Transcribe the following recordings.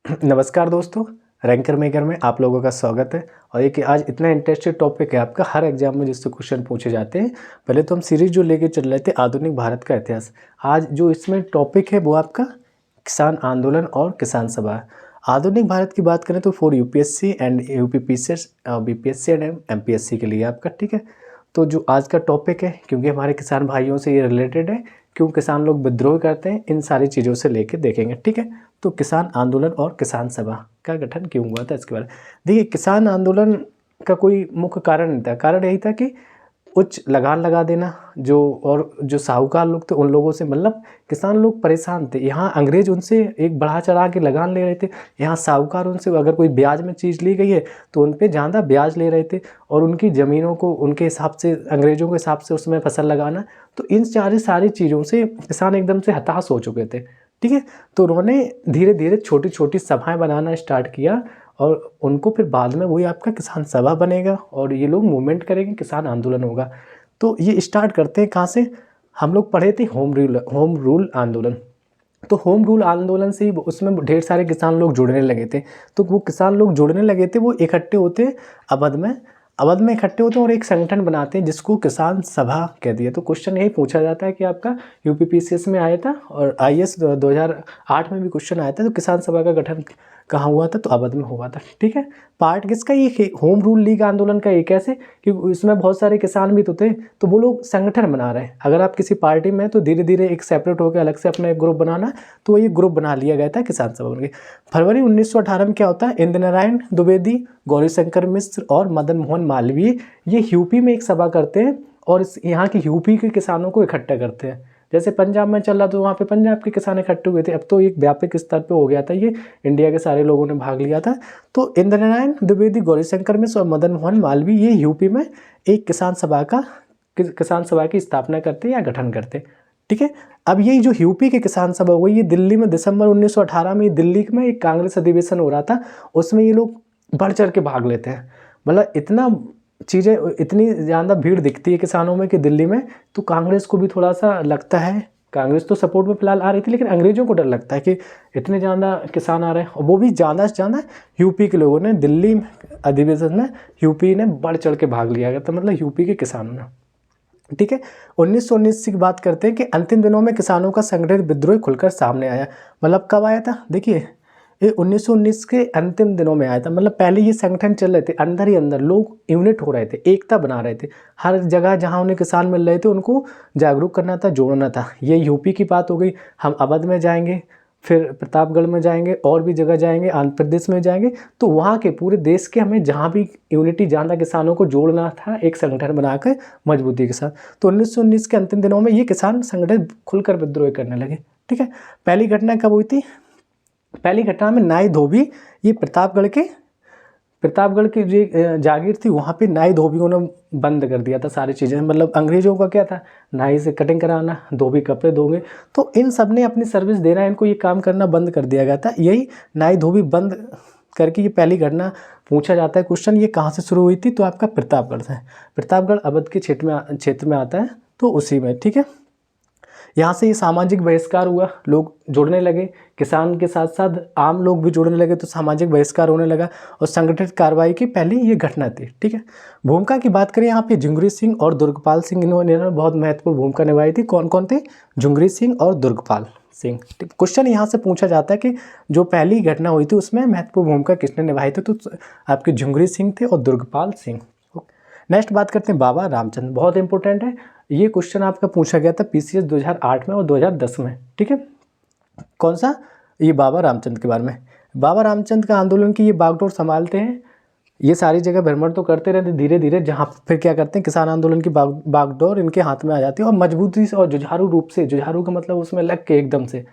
नमस्कार दोस्तों, ranker maker में आप लोगों का स्वागत है। और एक आज इतना इंटरेस्टेड टॉपिक है आपका, हर एग्जाम में जिससे क्वेश्चन पूछे जाते हैं। पहले तो हम सीरीज जो लेके चल रहे थे आधुनिक भारत का इतिहास, आज जो इसमें टॉपिक है वो आपका किसान आंदोलन और किसान सभा। आधुनिक भारत की बात करें तो for UPSC and UPPCS, BPSC and MPSC के लिए आपका, ठीक है। तो जो आज का टॉपिक है, क्योंकि हमारे किसान भाइयों से ये रिलेटेड है, क्यों किसान लोग विद्रोह करते हैं, इन सारी चीज़ों से लेके देखेंगे, ठीक है। तो किसान आंदोलन और किसान सभा का गठन क्यों हुआ था इसके बारे में देखिए। किसान आंदोलन का कोई मुख्य कारण नहीं था, कारण यही था कि उच्च लगान लगा देना, जो साहूकार लोग थे उन लोगों से, मतलब किसान लोग परेशान थे। यहाँ अंग्रेज उनसे एक बढ़ा चढ़ा के लगान ले रहे थे, यहाँ साहूकार उनसे अगर कोई ब्याज में चीज़ ली गई है तो उन पर ज़्यादा ब्याज ले रहे थे, और उनकी ज़मीनों को उनके हिसाब से, अंग्रेज़ों के हिसाब से उसमें फसल लगाना। तो इन सारी चीज़ों से किसान एकदम से हताश हो चुके थे, ठीक है। तो उन्होंने धीरे धीरे छोटी छोटी सभाएं बनाना स्टार्ट किया, और उनको फिर बाद में वही आपका किसान सभा बनेगा, और ये लोग मूवमेंट करेंगे, किसान आंदोलन होगा। तो ये स्टार्ट करते हैं कहाँ से, हम लोग पढ़े थे होम रूल आंदोलन। तो होम रूल आंदोलन से ही उसमें ढेर सारे किसान लोग जुड़ने लगे थे। तो वो किसान लोग जुड़ने लगे थे, वो इकट्ठे होते अवध में इकट्ठे होते हैं और एक संगठन बनाते हैं जिसको किसान सभा कह दिया। तो क्वेश्चन यही पूछा जाता है कि आपका यूपीपीसीएस में आया था, और आईएएस 2008 में भी क्वेश्चन आया था। तो किसान सभा का गठन कहाँ हुआ था, तो अवध में हुआ था, ठीक है। पार्ट किसका, ये होम रूल लीग आंदोलन का। ये कैसे, क्योंकि इसमें बहुत सारे किसान भी तो थे, तो वो लोग संगठन बना रहे हैं। अगर आप किसी पार्टी में, तो धीरे धीरे एक सेपरेट होकर अलग से अपना एक ग्रुप बनाना, तो ये ग्रुप बना लिया गया था किसान सभा बन के। फरवरी 1918 में क्या होता है, इंद्र नारायण द्विवेदी, गौरीशंकर मिश्र और मदन मोहन मालवीय ये यूपी में एक सभा करते हैं, और यहाँ के यूपी के किसानों को इकट्ठा करते हैं। जैसे पंजाब में चल रहा था, वहाँ पे पंजाब के किसान इकट्ठे हुए थे। अब तो एक व्यापक स्तर पे हो गया था, ये इंडिया के सारे लोगों ने भाग लिया था। तो इंद्र नारायण द्विवेदी, गौरीशंकर मिश्र और मदन मोहन मालवीय ये यूपी में एक किसान सभा की स्थापना करते या गठन करते, ठीक है। अब यही जो यूपी के किसान सभा हुई, ये दिल्ली में दिसंबर 1918 में दिल्ली में एक कांग्रेस अधिवेशन हो रहा था। उसमें ये लोग बढ़ चढ़ के भाग लेते हैं, मतलब इतनी ज़्यादा भीड़ दिखती है किसानों में कि दिल्ली में, तो कांग्रेस को भी थोड़ा सा लगता है। कांग्रेस तो सपोर्ट में फिलहाल आ रही थी, लेकिन अंग्रेजों को डर लगता है कि इतने ज़्यादा किसान आ रहे हैं, और वो भी ज़्यादा से ज़्यादा यूपी के लोगों ने। दिल्ली अधिवेशन में यूपी ने बढ़ चढ़ के भाग लिया गया था, मतलब यूपी के किसानों ने, ठीक है। 1919 की बात करते हैं कि अंतिम दिनों में किसानों का संगठित विद्रोह खुलकर सामने आया। मतलब कब आया था, देखिए ये 1919 के अंतिम दिनों में आया था। मतलब पहले ये संगठन चल रहे थे, अंदर ही अंदर लोग यूनिट हो रहे थे, एकता बना रहे थे। हर जगह जहाँ उन्हें किसान मिल रहे थे उनको जागरूक करना था, जोड़ना था। ये यूपी की बात हो गई। हम अवध में जाएंगे, फिर प्रतापगढ़ में जाएंगे, और भी जगह जाएंगे, आंध्र प्रदेश में जाएंगे। तो वहाँ के पूरे देश के हमें जहाँ भी यूनिटी ज़्यादा किसानों को जोड़ना था एक संगठन बनाकर मजबूती के साथ। तो 1919 के अंतिम दिनों में ये किसान संगठन खुलकर विद्रोह करने लगे, ठीक है। पहली घटना कब हुई थी, पहली घटना में नाई धोबी, ये प्रतापगढ़ की जो जागीर थी, वहाँ पे नाई धोबियों ने बंद कर दिया था सारी चीज़ें। मतलब अंग्रेजों का क्या था, नाई से कटिंग कराना, धोबी कपड़े धोंगे, तो इन सब ने अपनी सर्विस देना, इनको ये काम करना बंद कर दिया गया था। यही नाई धोबी बंद करके ये पहली घटना पूछा जाता है क्वेश्चन, ये कहाँ से शुरू हुई थी, तो आपका प्रतापगढ़ से। प्रतापगढ़ अवध के क्षेत्र में आता है, तो उसी में, ठीक है। यहाँ से ये सामाजिक बहिष्कार हुआ, लोग जुड़ने लगे, किसान के साथ साथ आम लोग भी जुड़ने लगे, तो सामाजिक बहिष्कार होने लगा, और संगठित कार्रवाई की पहली ये घटना थी, ठीक है। भूमिका की बात करें यहाँ पे, जुंगरी सिंह और दुर्गपाल सिंह, इन्होंने बहुत महत्वपूर्ण भूमिका निभाई थी। कौन कौन थे, जुंगरी सिंह और दुर्गपाल सिंह। क्वेश्चन यहाँ से पूछा जाता है कि जो पहली घटना हुई थी उसमें महत्वपूर्ण भूमिका किसने निभाई थी, तो आपके जुंगरी सिंह थे और दुर्गपाल सिंह। नेक्स्ट बात करते हैं बाबा रामचंद्र, बहुत इंपॉर्टेंट है ये क्वेश्चन, आपका पूछा गया था पीसीएस 2008 में और 2010 में, ठीक है। कौन सा, ये बाबा रामचंद्र के बारे में। बाबा रामचंद्र का आंदोलन की ये बागडोर संभालते हैं, ये सारी जगह भ्रमण तो करते रहते, धीरे धीरे जहाँ फिर क्या करते हैं, किसान आंदोलन की बागडोर इनके हाथ में आ जाती है, और मजबूती से और जुझारू रूप से, जुझारू का मतलब उसमें लग के एकदम से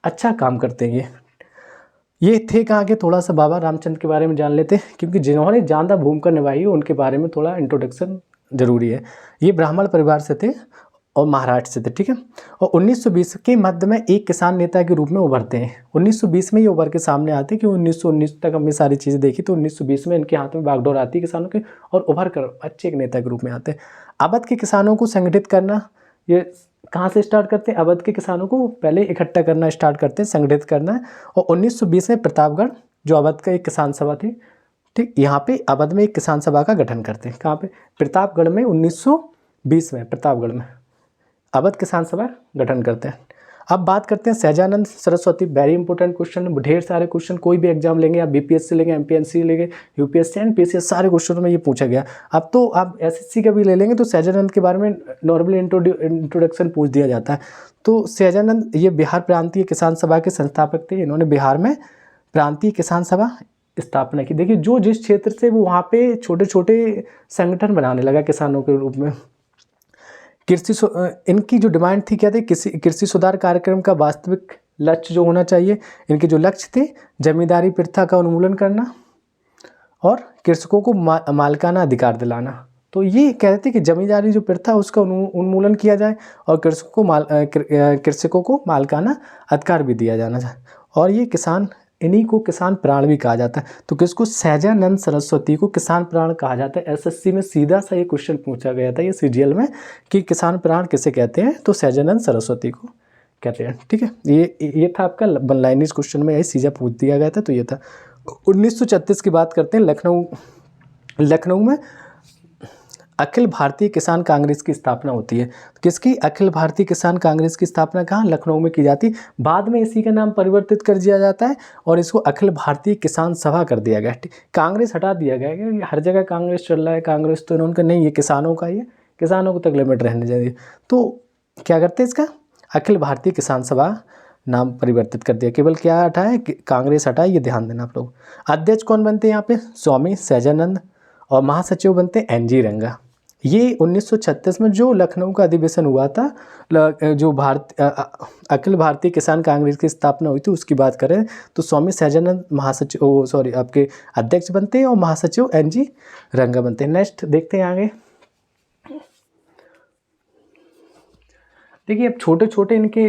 अच्छा काम करते हैं ये थे कहाँ के, थोड़ा सा बाबा रामचंद्र के बारे में जान लेते हैं, क्योंकि जिन्होंने ज़्यादा भूमिका निभाई है उनके बारे में थोड़ा इंट्रोडक्शन जरूरी है। ये ब्राह्मण परिवार से थे और महाराष्ट्र से थे, ठीक है। और 1920 के मध्य में एक किसान नेता के रूप में उभरते हैं। 1920 में ये उभर के सामने आते हैं, कि 1919 तक हमने सारी चीज़ें देखी, तो 1920 में इनके हाथ में बागडोर आती है किसानों के, और उभर कर अच्छे एक नेता के रूप में आते हैं। अवध के किसानों को संगठित करना, ये कहाँ से स्टार्ट करते हैं, अवध के किसानों को पहले इकट्ठा करना स्टार्ट करते हैं, संगठित करना। और 1920 में प्रतापगढ़ जो अवध का एक किसान सभा थी, ठीक, यहाँ पे अवध में एक किसान सभा का गठन करते हैं। कहाँ पे? प्रतापगढ़ में 1920 में प्रतापगढ़ में अवध किसान सभा गठन करते हैं। अब बात करते हैं Sahajanand Saraswati. Very important question, ढेर सारे क्वेश्चन कोई भी एग्जाम लेंगे, आप बीपीएससी लेंगे, एमपीएससी लेंगे, यूपीएससी एनपीएससी, सारे क्वेश्चनों में ये पूछा गया। अब तो आप एसएससी का भी ले लेंगे तो सहजानंद के बारे में नॉर्मली इंट्रोडक्शन पूछ दिया जाता है। तो सहजानंद ये बिहार प्रांतीय किसान सभा के संस्थापक थे। इन्होंने बिहार में प्रांतीय किसान सभा स्थापना की। देखिए जो जिस क्षेत्र से वो वहाँ पे छोटे छोटे संगठन बनाने लगा किसानों के रूप में। इनकी जो डिमांड थी क्या थी? कृषि सुधार कार्यक्रम का वास्तविक लक्ष्य जो होना चाहिए, इनके जो लक्ष्य थे, जमींदारी प्रथा का उन्मूलन करना और कृषकों को मालिकाना अधिकार दिलाना। तो ये कहते थे कि जमींदारी जो प्रथा उसका उन्मूलन किया जाए और कृषकों को मालिकाना अधिकार भी दिया जाना चाहिए। और ये इन्हीं को किसान प्राण भी कहा जाता है। तो किसको? सहजानंद सरस्वती को किसान प्राण कहा जाता है। एसएससी में सीधा सा ये क्वेश्चन पूछा गया था, ये सीजीएल में, कि किसान प्राण किसे कहते हैं? तो सहजानंद सरस्वती को कहते हैं। ठीक है, ये था आपका वन लाइनर्स क्वेश्चन में, यही सीधा पूछ दिया गया था। तो ये था 1936 की बात करते हैं। लखनऊ में अखिल भारतीय किसान कांग्रेस की स्थापना होती है। किसकी? अखिल भारतीय किसान कांग्रेस की स्थापना कहाँ? लखनऊ में की जाती। बाद में इसी का नाम परिवर्तित कर दिया जाता है और इसको अखिल भारतीय किसान सभा कर दिया गया। कांग्रेस हटा दिया गया कि हर जगह कांग्रेस चल रहा है, कांग्रेस तो इन्होंने नहीं, ये किसानों का, ये किसानों को तक लिमिट रहने चाहिए। तो क्या करते हैं इसका? अखिल भारतीय किसान सभा नाम परिवर्तित कर दिया। केवल क्या हटाए? कांग्रेस हटाए, ये ध्यान देना आप लोग। अध्यक्ष कौन बनते हैं यहाँ पे? स्वामी सहजानंद। और महासचिव बनते एनजी रंगा। ये 1936 में जो लखनऊ का अधिवेशन हुआ था, जो अखिल भारतीय किसान कांग्रेस की स्थापना हुई थी, उसकी बात करें तो स्वामी सहजानंद आपके अध्यक्ष बनते हैं और महासचिव एनजी रंगा बनते हैं। नेक्स्ट देखते हैं आगे। देखिए अब छोटे छोटे इनके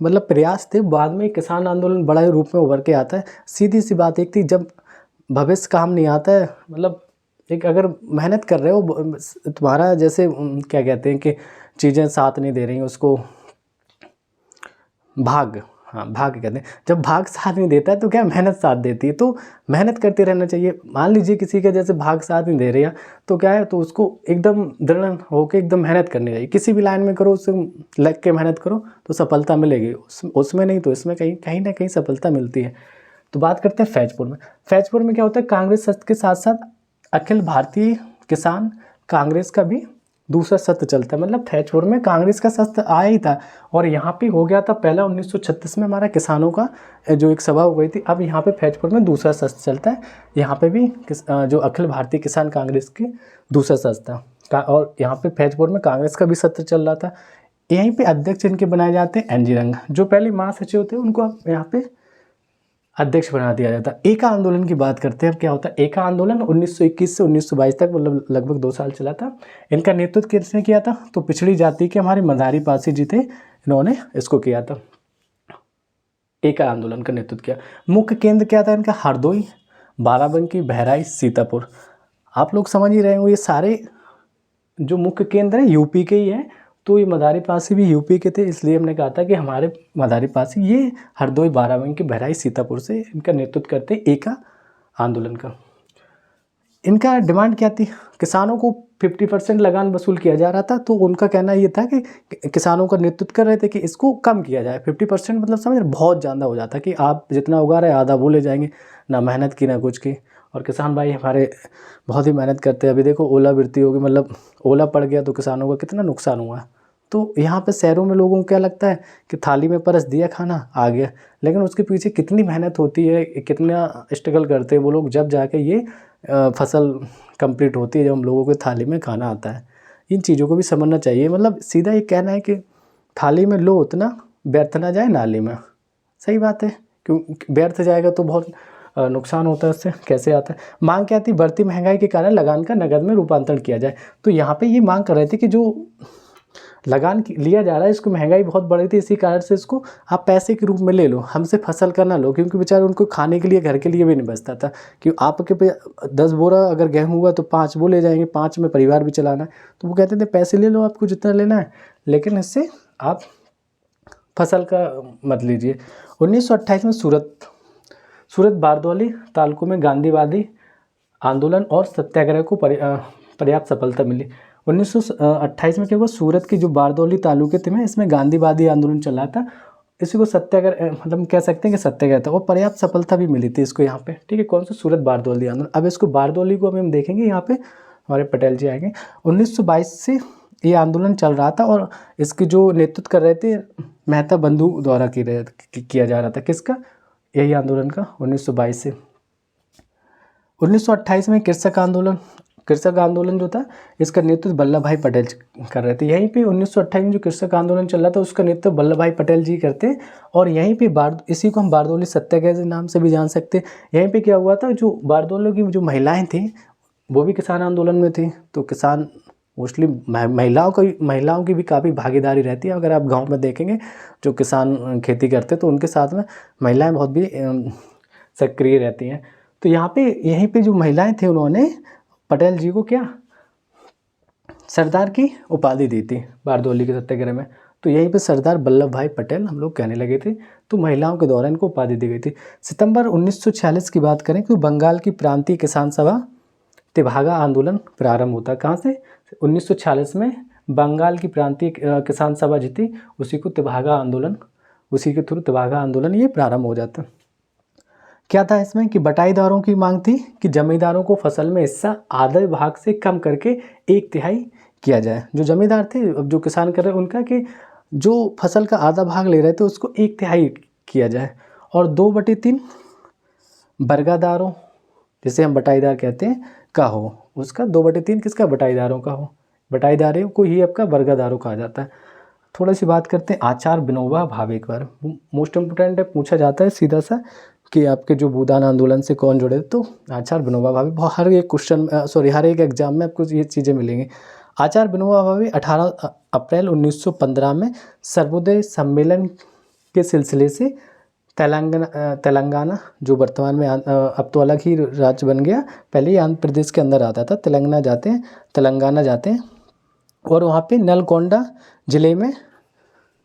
मतलब प्रयास थे, बाद में किसान आंदोलन बड़ा रूप में उभर के आता है। सीधी सी बात एक थी, जब भविष्य काम नहीं आता है, मतलब एक अगर मेहनत कर रहे हो, तुम्हारा जैसे क्या कहते हैं कि चीज़ें साथ नहीं दे रही हैं, उसको भाग कहते हैं। जब भाग साथ नहीं देता है तो क्या मेहनत साथ देती है। तो मेहनत करते रहना चाहिए। मान लीजिए किसी का जैसे भाग साथ नहीं दे रही है तो क्या है, तो उसको एकदम दृढ़ होकर एकदम मेहनत करनी चाहिए। किसी भी लाइन में करो, उससे लग के मेहनत करो तो सफलता मिलेगी। उसमें नहीं तो इसमें कहीं ना कहीं सफलता मिलती है। तो बात करते हैं फैजपुर में। फैजपुर में क्या होता है? कांग्रेस के साथ साथ अखिल भारतीय किसान कांग्रेस का भी दूसरा सत्र चलता है। मतलब फैजपुर में कांग्रेस का सत्र आया ही था और यहाँ पे हो गया था पहला 1936 में हमारा किसानों का जो एक सभा हो गई थी। अब यहाँ पे फैजपुर में दूसरा सत्र चलता है। यहाँ पे भी जो अखिल भारतीय किसान कांग्रेस की दूसरा सत्र था और यहाँ पे फैजपुर में कांग्रेस का भी सत्र चल रहा था। यहीं पे अध्यक्ष इनके बनाए जाते हैं एनजी रंगा। जो पहले महासचिव थे उनको अब यहाँ पे अध्यक्ष बना दिया जाता है। एका आंदोलन की बात करते हैं। अब क्या होता है? एका आंदोलन 1921 से 1922 तक, मतलब लगभग 2 साल चला था। इनका नेतृत्व किसने किया था? तो पिछड़ी जाति के हमारे मदारी पासी जी थे, इन्होंने इसको किया था, एका आंदोलन का नेतृत्व किया। मुख्य केंद्र क्या था इनका? हरदोई, बाराबंकी, बहराइच, सीतापुर। आप लोग समझ ही रहे हो, ये सारे जो मुख्य केंद्र हैं यूपी के ही हैं। तो ये मदारी पासी भी यूपी के थे, इसलिए हमने कहा था कि हमारे मदारी पासी ये हरदोई, बाराबंकी, बहराइच, सीतापुर से इनका नेतृत्व करते एका आंदोलन का। इनका डिमांड क्या थी? किसानों को 50% लगान वसूल किया जा रहा था। तो उनका कहना ये था कि किसानों का नेतृत्व कर रहे थे कि इसको कम किया जाए। 50% मतलब समझ रहे, बहुत ज़्यादा हो जाता कि आप जितना उगा रहे आधा वो ले जाएंगे, ना मेहनत की ना कुछ की। और किसान भाई हमारे बहुत ही मेहनत करते हैं। अभी देखो ओलावृष्टि होगी, मतलब ओला पड़ गया तो किसानों का कितना नुकसान हुआ। तो यहाँ पे शहरों में लोगों को क्या लगता है कि थाली में परस दिया, खाना आ गया, लेकिन उसके पीछे कितनी मेहनत होती है, कितना स्ट्रगल करते हैं वो लोग, जब जाके ये फसल कंप्लीट होती है, जब हम लोगों के थाली में खाना आता है। इन चीज़ों को भी समझना चाहिए। मतलब सीधा ये कहना है कि थाली में लो उतना, व्यर्थ ना जाए नाली में। सही बात है, क्यों व्यर्थ जाएगा तो बहुत नुकसान होता है उससे। कैसे आता है? मांग क्या थी? बढ़ती महंगाई के कारण लगान का नगद में रूपांतरण किया जाए। तो यहाँ पे ये मांग कर रहे थे कि जो लगान लिया जा रहा है इसको महंगाई बहुत बढ़ रही थी, इसी कारण से इसको आप पैसे के रूप में ले लो, हमसे फसल का ना लो, क्योंकि बेचारे उनको खाने के लिए, घर के लिए भी नहीं बचता था। कि आपके पे 10 बोरा अगर गेहूँ हुआ तो 5 वो ले जाएंगे, 5 में परिवार भी चलाना है। तो वो कहते थे पैसे ले लो आपको जितना लेना है, लेकिन इससे आप फसल का मत लीजिए। 1928 में सूरत बारदौली तालुकों में गांधीवादी आंदोलन और सत्याग्रह को पर्याप्त सफलता मिली। 1928 में क्या हुआ, सूरत की जो बारदौली तालुके में इसमें गांधीवादी आंदोलन चला था, इसी को सत्याग्रह मतलब कह सकते हैं कि सत्याग्रह था, और पर्याप्त सफलता भी मिली थी इसको यहाँ पे, ठीक है। कौन सा, सूरत बारदौली आंदोलन। अब इसको बारदौली को हम देखेंगे, यहाँ पे हमारे पटेल जी आएंगे। 1922 से ये आंदोलन चल रहा था और इसकी जो नेतृत्व कर रहे थे मेहता बंधु द्वारा किया जा रहा था। किसका, यही आंदोलन का। 1922 से 1928 में कृषक आंदोलन जो था इसका नेतृत्व वल्लभ भाई पटेल कर रहे थे। यहीं पे 1928 में जो कृषक आंदोलन चल रहा था उसका नेतृत्व वल्लभ भाई पटेल जी करते, और यहीं पे इसी को हम बारदौली सत्याग्रह के नाम से भी जान सकते हैं। यहीं पे क्या हुआ था, जो बारदौली की जो महिलाएं थी वो भी किसान आंदोलन में थी, तो किसान मोस्टली महिलाओं की भी काफ़ी भागीदारी रहती है। अगर आप गाँव में देखेंगे जो किसान खेती करते तो उनके साथ में महिलाएँ बहुत भी सक्रिय रहती हैं। तो यहीं पे जो महिलाएं थी उन्होंने पटेल जी को क्या, सरदार की उपाधि दी थी बारदौली के सत्याग्रह में। तो यहीं पे सरदार वल्लभ भाई पटेल हम लोग कहने लगे थे, तो महिलाओं के द्वारा इनको उपाधि दी गई थी। सितंबर 1946 की बात करें तो बंगाल की प्रांतीय किसान सभा तेभागा आंदोलन प्रारंभ होता है। कहाँ से, 1946 में बंगाल की प्रांतीय किसान सभा जी थी, उसी के थ्रू तेभागा आंदोलन ये प्रारंभ हो जाता है। क्या था इसमें कि बटाईदारों की मांग थी कि जमींदारों को फसल में हिस्सा आधे भाग से कम करके 1/3 किया जाए। जो जमींदार थे, अब जो किसान कर रहे हैं उनका, कि जो फसल का आधा भाग ले रहे थे उसको 1/3 किया जाए, और 2/3 बर्गादारों, जिसे हम बटाईदार कहते हैं, का हो। उसका 2/3 किसका, बटाईदारों का हो। बटाईदारों को ही आपका बर्गादारों कहा जाता है। थोड़ा सी बात करते हैं आचार्य विनोबा भावे के बारे में। मोस्ट इम्पोर्टेंट है, पूछा जाता है सीधा सा कि आपके जो भूदान आंदोलन से कौन जुड़े, तो आचार्य विनोबा भावे। हर एक एग्जाम में आपको ये चीज़ें मिलेंगी। आचार्य विनोबा भावे 18 अप्रैल 1915 में सर्वोदय सम्मेलन के सिलसिले से तेलंगाना जो वर्तमान में अब तो अलग ही राज्य बन गया, पहले ही आंध्र प्रदेश के अंदर आता था, तेलंगाना जाते हैं और वहाँ पे नलगोंडा ज़िले में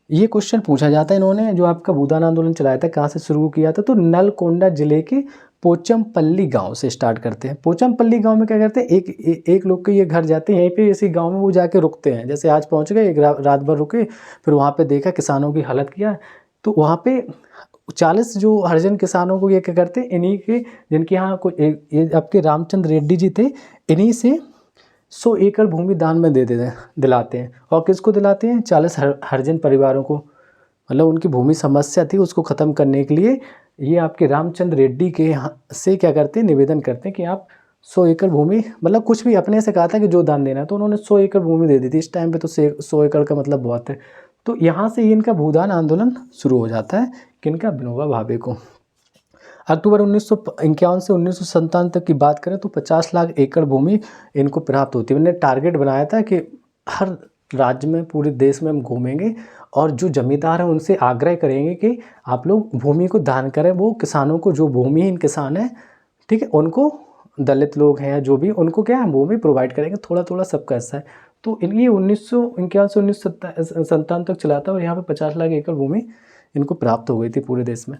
ये क्वेश्चन पूछा जाता है। इन्होंने जो आपका भूदान आंदोलन चलाया था कहाँ से शुरू किया था, तो नलगोंडा ज़िले के पोचमपल्ली गांव से स्टार्ट करते हैं। पोचमपल्ली गांव में क्या करते हैं, एक लोग के ये घर जाते हैं, यहीं पे इसी गांव में वो जाके रुकते हैं। जैसे आज पहुंच गए, एक रात भर रुके, फिर वहाँ पे देखा किसानों की हालत किया, तो वहाँ पे 40 जो हरिजन किसानों को ये क्या करते हैं, इन्हीं के, जिनके यहाँ ये आपके रामचंद्र रेड्डी जी थे, इन्हीं से 100 एकड़ भूमि दान में दिलाते हैं। और किसको दिलाते हैं, 40 हरिजन परिवारों को। मतलब उनकी भूमि समस्या थी, उसको ख़त्म करने के लिए ये आपके रामचंद्र रेड्डी के यहाँ से क्या करते हैं, निवेदन करते हैं कि आप 100 एकड़ भूमि, मतलब कुछ भी अपने से कहा था कि जो दान देना है, तो उन्होंने 100 एकड़ भूमि दे दी थी। इस टाइम पे तो 100 एकड़ का मतलब बहुत है। तो यहाँ से इनका भूदान आंदोलन शुरू हो जाता है, किनका, विनोबा भावे को। अक्टूबर 1951 से 1957 तक की बात करें तो 50 लाख एकड़ भूमि इनको प्राप्त होती है। मैंने टारगेट बनाया था कि हर राज्य में, पूरे देश में हम घूमेंगे और जो जमींदार हैं उनसे आग्रह करेंगे कि आप लोग भूमि को दान करें। वो किसानों को, जो भूमिहीन किसान हैं, ठीक है, उनको, दलित लोग हैं जो भी, उनको क्या है, भूमि प्रोवाइड करेंगे। थोड़ा थोड़ा सबका हिस्सा है। तो ये 1951 से 1957 तक चला था और यहाँ पे 50 लाख एकड़ भूमि इनको प्राप्त हो गई थी पूरे देश में।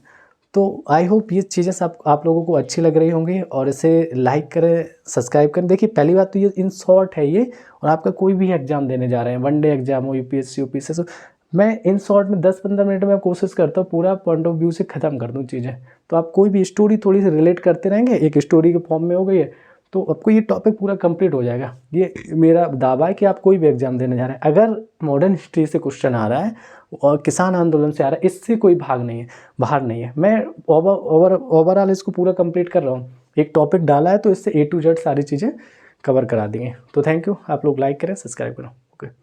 तो आई होप ये चीज़ें सब आप लोगों को अच्छी लग रही होंगी और इसे लाइक करें, सब्सक्राइब करें। देखिए, पहली बात तो ये इन शॉर्ट है ये, और आपका कोई भी एग्जाम देने जा रहे हैं, वनडे एग्जाम हो, यूपीएससी यूपीएससी, मैं इन शॉर्ट में 10-15 मिनट में कोशिश करता हूँ पूरा पॉइंट ऑफ व्यू से ख़त्म कर दूँ चीज़ें। तो आप कोई भी स्टोरी थोड़ी सी रिलेट करते रहेंगे, एक स्टोरी के फॉर्म में हो गई है, तो आपको ये टॉपिक पूरा कंप्लीट हो जाएगा। ये मेरा दावा है कि आप कोई भी एग्जाम देने जा रहे हैं, अगर मॉडर्न हिस्ट्री से क्वेश्चन आ रहा है और किसान आंदोलन से आ रहा है, इससे कोई बाहर नहीं है। मैं ओवरऑल इसको पूरा कंप्लीट कर रहा हूँ। एक टॉपिक डाला है तो इससे A to Z सारी चीज़ें कवर करा देंगे। तो थैंक यू, आप लोग लाइक करें, सब्सक्राइब करें।